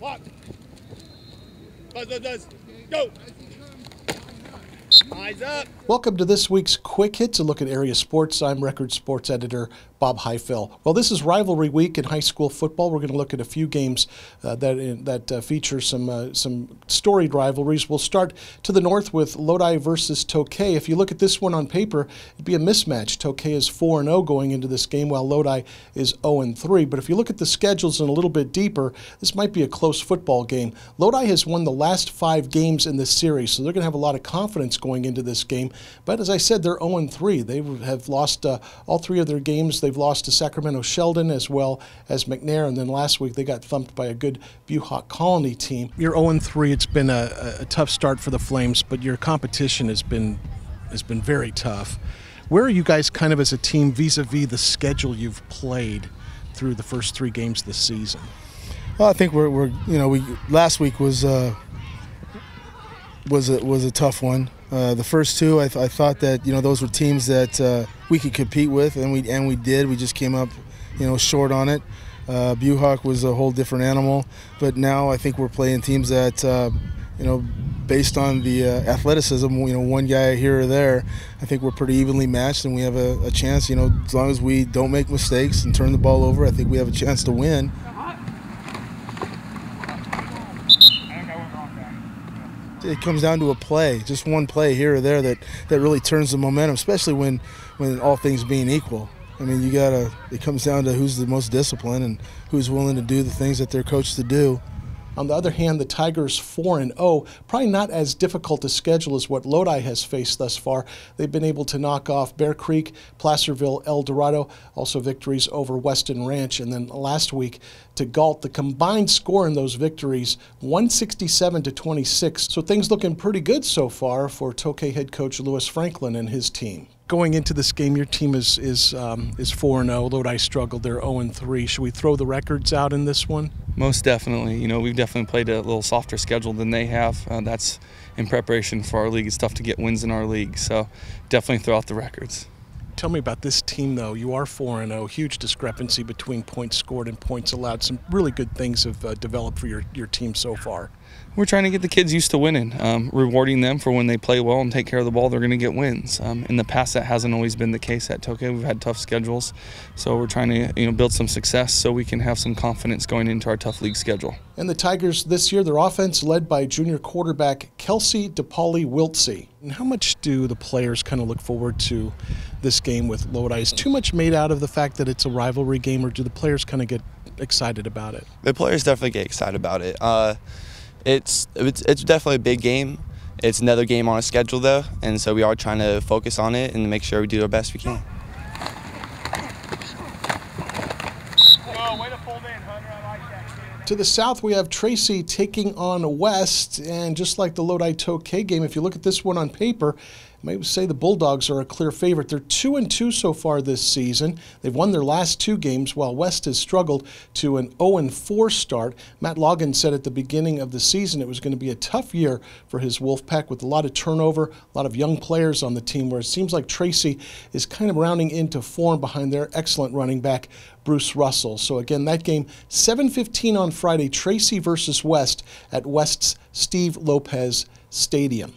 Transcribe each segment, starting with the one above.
Walk. Buzz. Go. Eyes up. Welcome to this week's Quick Hits, a look at area sports. I'm Record Sports Editor Bob Highfill. Well, this is rivalry week in high school football. We're going to look at a few games that feature some storied rivalries. We'll start to the north with Lodi versus Tokay. If you look at this one on paper, it'd be a mismatch. Tokay is 4-0 going into this game, while Lodi is 0-3. But if you look at the schedules and a little bit deeper, this might be a close football game. Lodi has won the last 5 games in this series, so they're going to have a lot of confidence going into this game. But as I said, they're 0-3. They have lost all 3 of their games. They've lost to Sacramento Sheldon as well as McNair, and then last week they got thumped by a good Buhawk Colony team. You're 0-3. It's been a tough start for the Flames, but your competition has been very tough. Where are you guys kind of as a team vis-a-vis the schedule you've played through the first 3 games this season? Well, I think we're last week was a tough one. The first 2, I thought that those were teams that we could compete with, and we did. We just came up short on it. Buhawk was a whole different animal, but now I think we're playing teams that based on the athleticism, one guy here or there, I think we're pretty evenly matched, and we have a chance. As long as we don't make mistakes and turn the ball over, I think we have a chance to win. It comes down to a play, just one play here or there that really turns the momentum, especially when all things being equal. I mean, it comes down to who's the most disciplined and who's willing to do the things that they're coached to do. On the other hand, the Tigers 4-0, probably not as difficult a schedule as what Lodi has faced thus far. They've been able to knock off Bear Creek, Placerville, El Dorado, also victories over Weston Ranch, and then last week to Galt. The combined score in those victories, 167-26. So things looking pretty good so far for Tokay head coach Lewis Franklin and his team. Going into this game, your team is 4-0. Lodi struggled. They're 0-3. Should we throw the records out in this one? Most definitely. We've definitely played a little softer schedule than they have. That's in preparation for our league. It's tough to get wins in our league, so definitely throw out the records. Tell me about this team, though. You are 4-0. Huge discrepancy between points scored and points allowed. Some really good things have developed for your team so far. We're trying to get the kids used to winning, rewarding them for when they play well and take care of the ball, they're going to get wins. In the past, that hasn't always been the case at Tokay. We've had tough schedules, so we're trying to build some success so we can have some confidence going into our tough league schedule. And the Tigers this year, their offense led by junior quarterback Kelsey DePauli-Wiltsey. And how much do the players kind of look forward to this game with Lodi? Is too much made out of the fact that it's a rivalry game, or do the players kind of get excited about it? The players definitely get excited about it. It's definitely a big game. It's another game on a schedule, though, and so we are trying to focus on it and make sure we do our best we can. To the south, we have Tracy taking on West, and just like the Lodi Tokay game, if you look at this one on paper, I might say the Bulldogs are a clear favorite. They're 2-2 so far this season. They've won their last 2 games, while West has struggled to an 0-4 start. Matt Logan said at the beginning of the season it was going to be a tough year for his Wolfpack with a lot of turnover, a lot of young players on the team, where it seems like Tracy is kind of rounding into form behind their excellent running back, Bruce Russell. So again, that game, 7:15 on Friday, Tracy versus West at West's Steve Lopez Stadium.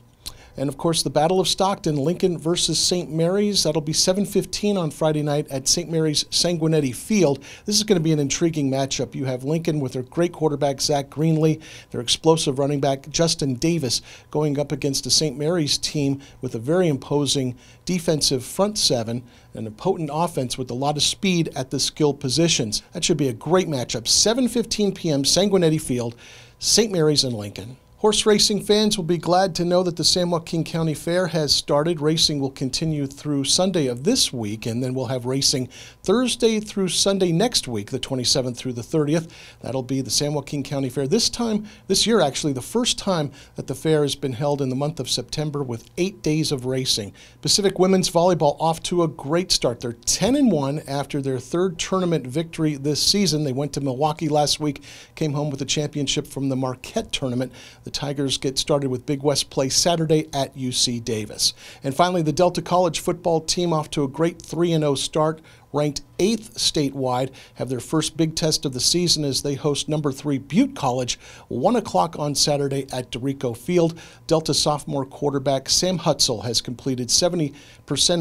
And, of course, the Battle of Stockton, Lincoln versus St. Mary's. That'll be 7:15 on Friday night at St. Mary's Sanguinetti Field. This is going to be an intriguing matchup. You have Lincoln with their great quarterback, Zach Greenlee, their explosive running back, Justin Davis, going up against a St. Mary's team with a very imposing defensive front 7 and a potent offense with a lot of speed at the skill positions. That should be a great matchup. 7:15 p.m., Sanguinetti Field, St. Mary's and Lincoln. Horse racing fans will be glad to know that the San Joaquin County Fair has started. Racing will continue through Sunday of this week, and then we'll have racing Thursday through Sunday next week, the 27th through the 30th. That'll be the San Joaquin County Fair. This year, actually, the first time that the fair has been held in the month of September with 8 days of racing. Pacific Women's Volleyball off to a great start. They're 10-1 after their 3rd tournament victory this season. They went to Milwaukee last week, came home with a championship from the Marquette tournament. The Tigers get started with Big West play Saturday at UC Davis. And finally, the Delta College football team off to a great 3-0 start. ranked 8th statewide, have their first big test of the season as they host number 3 Butte College, 1 o'clock on Saturday at DeRico Field. Delta sophomore quarterback Sam Hutzel has completed 70%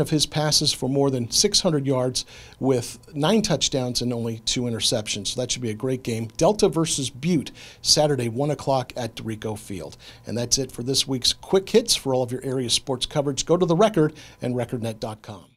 of his passes for more than 600 yards with 9 touchdowns and only 2 interceptions. So that should be a great game. Delta versus Butte, Saturday, 1 o'clock at DeRico Field. And that's it for this week's Quick Hits. For all of your area sports coverage, go to The Record and recordnet.com.